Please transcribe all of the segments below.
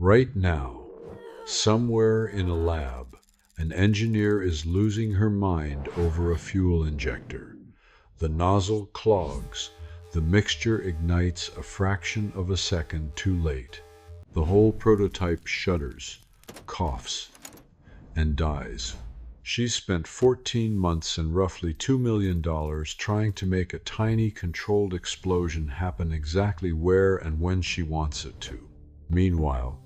Right now, somewhere in a lab, an engineer is losing her mind over a fuel injector. The nozzle clogs. The mixture ignites a fraction of a second too late. The whole prototype shudders, coughs, and dies. She's spent 14 months and roughly $2 million trying to make a tiny controlled explosion happen exactly where and when she wants it to. Meanwhile,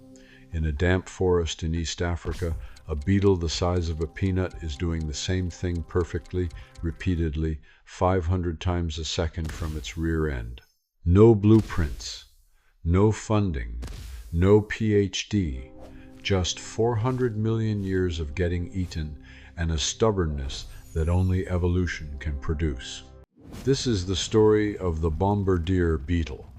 in a damp forest in East Africa, a beetle the size of a peanut is doing the same thing perfectly, repeatedly, 500 times a second from its rear end. No blueprints, no funding, no PhD, just 400 million years of getting eaten and a stubbornness that only evolution can produce. This is the story of the Bombardier beetle,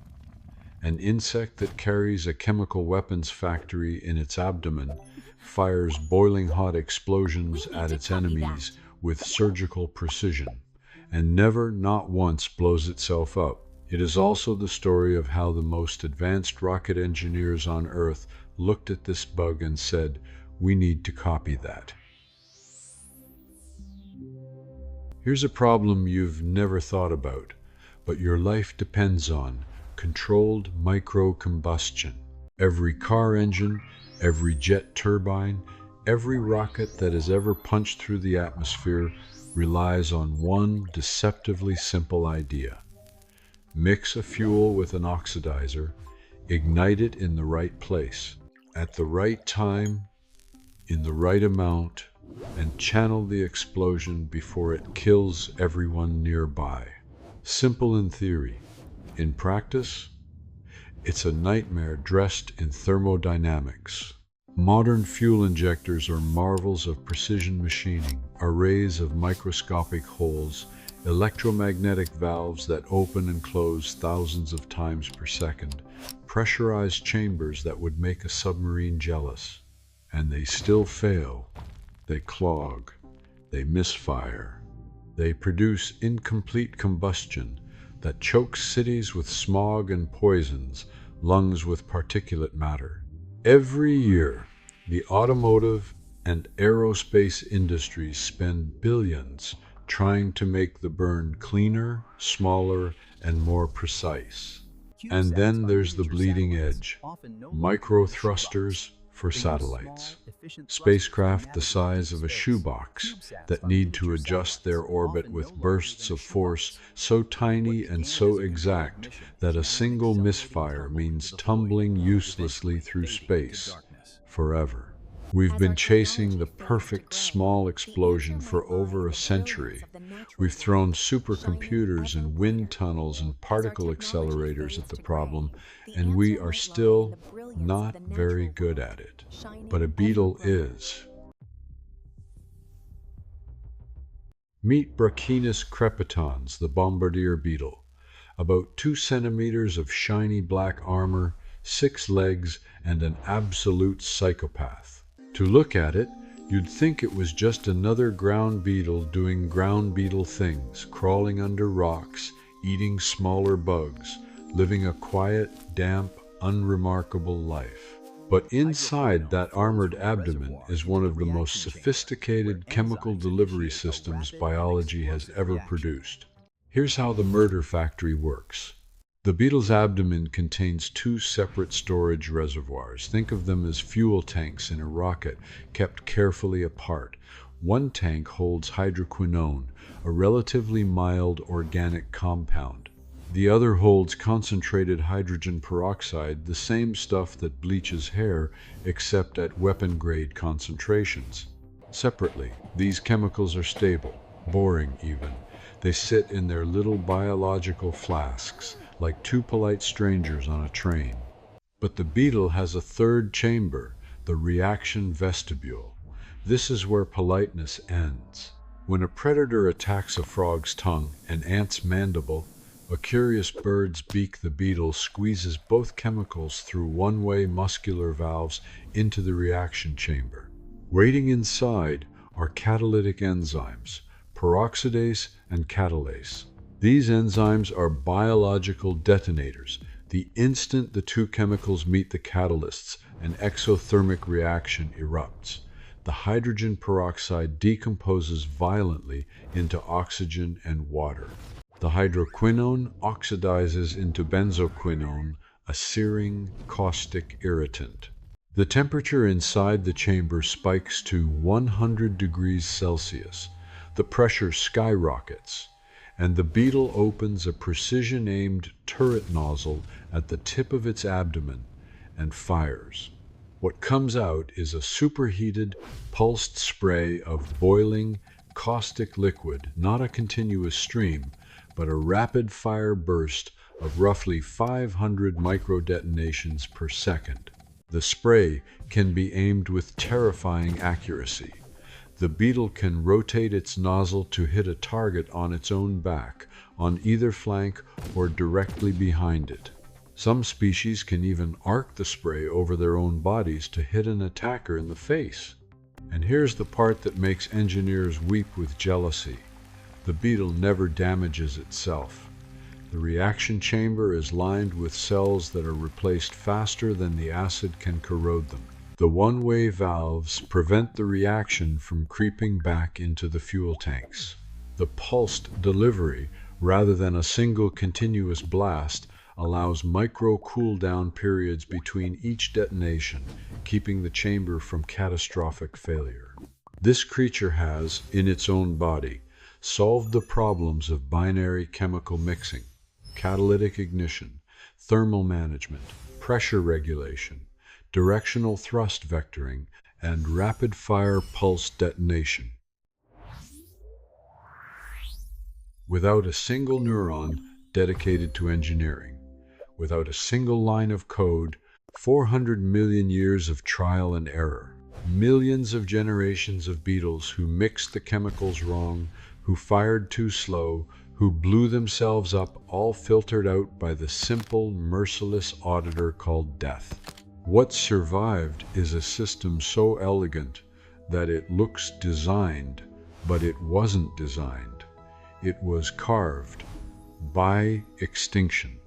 an insect that carries a chemical weapons factory in its abdomen, fires boiling hot explosions at its enemies with surgical precision, and never, not once, blows itself up. It is also the story of how the most advanced rocket engineers on Earth looked at this bug and said, "We need to copy that." Here's a problem you've never thought about, but your life depends on: controlled micro-combustion. Every car engine, every jet turbine, every rocket that has ever punched through the atmosphere relies on one deceptively simple idea. Mix a fuel with an oxidizer, ignite it in the right place, at the right time, in the right amount, and channel the explosion before it kills everyone nearby. Simple in theory. In practice, it's a nightmare dressed in thermodynamics. Modern fuel injectors are marvels of precision machining, arrays of microscopic holes, electromagnetic valves that open and close thousands of times per second, pressurized chambers that would make a submarine jealous. And they still fail. They clog. They misfire. They produce incomplete combustion that chokes cities with smog and poisons lungs with particulate matter. Every year, the automotive and aerospace industries spend billions trying to make the burn cleaner, smaller, and more precise. And then there's the bleeding edge, micro-thrusters for satellites. Spacecraft the size of a shoebox that need to adjust their orbit with bursts of force so tiny and so exact that a single misfire means tumbling uselessly through space forever. We've been chasing the perfect small explosion for over a century. We've thrown supercomputers and wind tunnels and particle accelerators at the problem, and we are still not very good at it. But a beetle is. Meet Brachinus crepitans, the Bombardier beetle. About 2 centimeters of shiny black armor, 6 legs, and an absolute psychopath. To look at it, you'd think it was just another ground beetle doing ground beetle things, crawling under rocks, eating smaller bugs, living a quiet, damp, unremarkable life. But inside that armored abdomen is one of the most sophisticated chemical delivery systems biology has ever produced. Here's how the murder factory works. The beetle's abdomen contains 2 separate storage reservoirs. Think of them as fuel tanks in a rocket, kept carefully apart. One tank holds hydroquinone, a relatively mild organic compound. The other holds concentrated hydrogen peroxide, the same stuff that bleaches hair, except at weapon-grade concentrations. Separately, these chemicals are stable, boring even. They sit in their little biological flasks, like 2 polite strangers on a train. But the beetle has a third chamber, the reaction vestibule. This is where politeness ends. When a predator attacks a frog's tongue, an ant's mandible, a curious bird's beak, the beetle squeezes both chemicals through one-way muscular valves into the reaction chamber. Waiting inside are catalytic enzymes, peroxidase and catalase. These enzymes are biological detonators. The instant the 2 chemicals meet the catalysts, an exothermic reaction erupts. The hydrogen peroxide decomposes violently into oxygen and water. The hydroquinone oxidizes into benzoquinone, a searing, caustic irritant. The temperature inside the chamber spikes to 100 degrees Celsius. The pressure skyrockets, and the Beetle opens a precision-aimed turret nozzle at the tip of its abdomen and fires. What comes out is a superheated, pulsed spray of boiling, caustic liquid, not a continuous stream, but a rapid-fire burst of roughly 500 microdetonations per second. The spray can be aimed with terrifying accuracy. The Beetle can rotate its nozzle to hit a target on its own back, on either flank, or directly behind it. Some species can even arc the spray over their own bodies to hit an attacker in the face. And here's the part that makes engineers weep with jealousy. The Beetle never damages itself. The reaction chamber is lined with cells that are replaced faster than the acid can corrode them. The one-way valves prevent the reaction from creeping back into the fuel tanks. The pulsed delivery, rather than a single continuous blast, allows micro-cool-down periods between each detonation, keeping the chamber from catastrophic failure. This creature has, in its own body, solved the problems of binary chemical mixing, catalytic ignition, thermal management, pressure regulation, directional thrust vectoring, and rapid-fire pulse detonation. Without a single neuron dedicated to engineering, without a single line of code, 400 million years of trial and error, millions of generations of beetles who mixed the chemicals wrong, who fired too slow, who blew themselves up, all filtered out by the simple, merciless auditor called death. What survived is a system so elegant that it looks designed, but it wasn't designed. It was carved by extinction.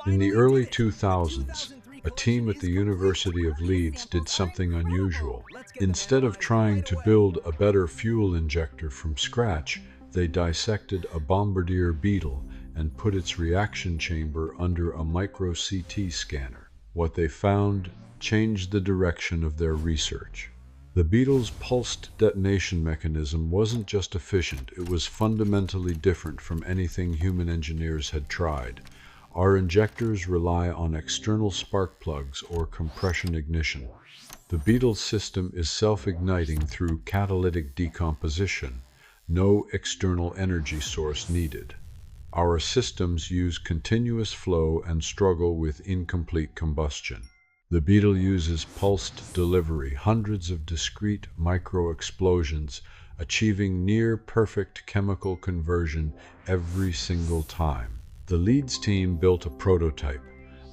In the early 2000s, a team at the University of Leeds did something unusual. Instead of trying to build a better fuel injector from scratch, they dissected a Bombardier Beetle and put its reaction chamber under a micro-CT scanner. What they found changed the direction of their research. The Beetle's pulsed detonation mechanism wasn't just efficient, it was fundamentally different from anything human engineers had tried. Our injectors rely on external spark plugs or compression ignition. The Beetle's system is self-igniting through catalytic decomposition. No external energy source needed. Our systems use continuous flow and struggle with incomplete combustion. The Beetle uses pulsed delivery, hundreds of discrete micro-explosions, achieving near-perfect chemical conversion every single time. The Leeds team built a prototype,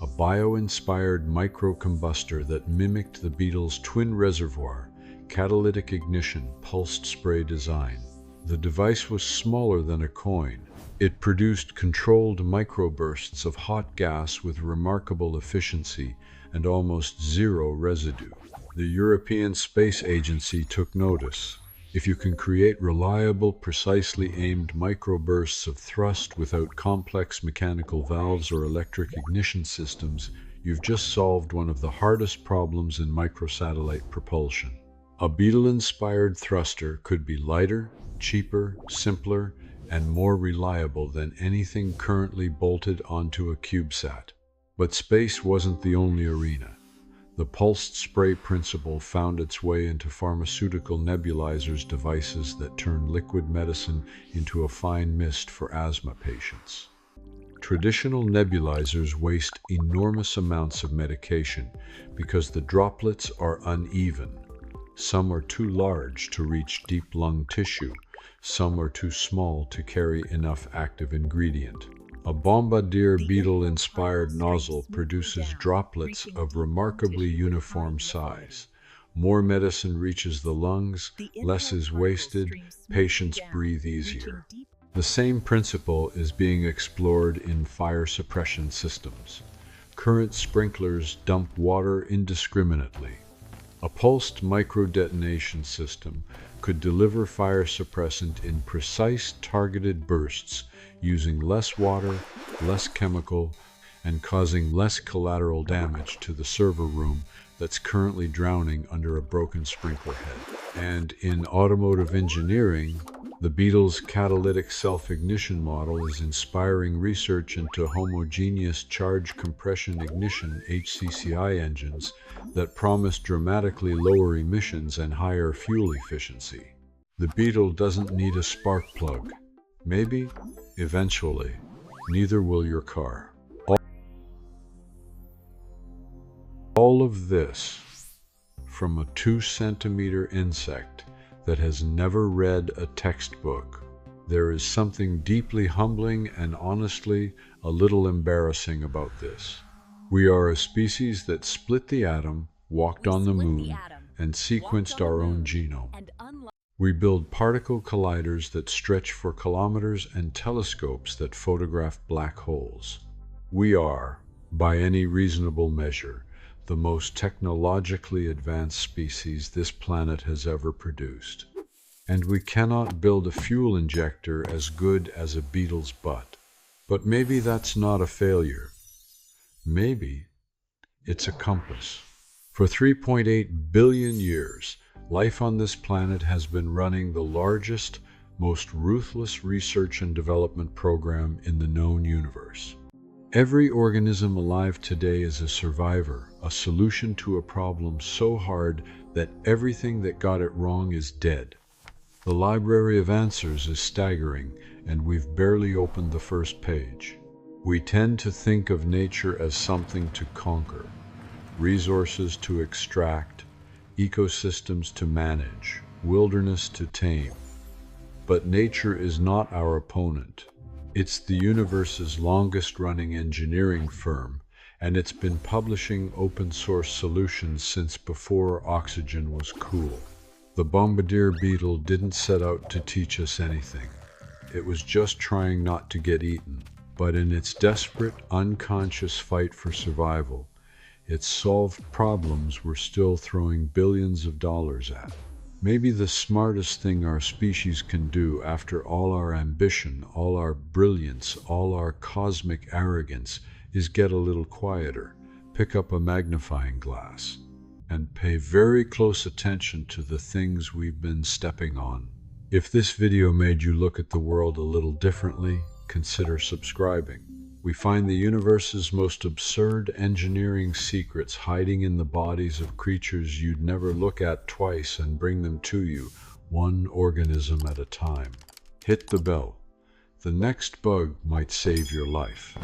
a bio-inspired micro-combustor that mimicked the Beetle's twin reservoir, catalytic ignition, pulsed spray design. The device was smaller than a coin. It produced controlled microbursts of hot gas with remarkable efficiency and almost zero residue. The European Space Agency took notice. If you can create reliable, precisely aimed microbursts of thrust without complex mechanical valves or electric ignition systems, you've just solved one of the hardest problems in microsatellite propulsion. A Beetle-inspired thruster could be lighter, cheaper, simpler, and more reliable than anything currently bolted onto a CubeSat. But space wasn't the only arena. The pulsed spray principle found its way into pharmaceutical nebulizers, devices that turn liquid medicine into a fine mist for asthma patients. Traditional nebulizers waste enormous amounts of medication because the droplets are uneven. Some are too large to reach deep lung tissue. Some are too small to carry enough active ingredient. A Bombardier Beetle-inspired nozzle produces droplets of remarkably uniform size. More medicine reaches the lungs, less is wasted, patients breathe easier. The same principle is being explored in fire suppression systems. Current sprinklers dump water indiscriminately. A pulsed micro-detonation system could deliver fire suppressant in precise targeted bursts, using less water, less chemical, and causing less collateral damage to the server room that's currently drowning under a broken sprinkler head. And in automotive engineering, the Beetle's catalytic self-ignition model is inspiring research into homogeneous charge compression ignition (HCCI) engines that promise dramatically lower emissions and higher fuel efficiency. The Beetle doesn't need a spark plug. Maybe, eventually, neither will your car. All of this from a 2-centimeter insect that has never read a textbook. There is something deeply humbling and honestly a little embarrassing about this. We are a species that split the atom, walked on the moon, and sequenced our own genome. We build particle colliders that stretch for kilometers and telescopes that photograph black holes. We are, by any reasonable measure, the most technologically advanced species this planet has ever produced. And we cannot build a fuel injector as good as a beetle's butt. But maybe that's not a failure. Maybe it's a compass. For 3.8 billion years, life on this planet has been running the largest, most ruthless research and development program in the known universe. Every organism alive today is a survivor, a solution to a problem so hard that everything that got it wrong is dead. The library of answers is staggering, and we've barely opened the first page. We tend to think of nature as something to conquer, resources to extract, ecosystems to manage, wilderness to tame. But nature is not our opponent. It's the universe's longest-running engineering firm, and it's been publishing open-source solutions since before oxygen was cool. The Bombardier Beetle didn't set out to teach us anything. It was just trying not to get eaten. But in its desperate, unconscious fight for survival, its solved problems we're still throwing billions of dollars at. Maybe the smartest thing our species can do, after all our ambition, all our brilliance, all our cosmic arrogance, is get a little quieter, pick up a magnifying glass, and pay very close attention to the things we've been stepping on. If this video made you look at the world a little differently, consider subscribing. We find the universe's most absurd engineering secrets hiding in the bodies of creatures you'd never look at twice and bring them to you, one organism at a time. Hit the bell. The next bug might save your life.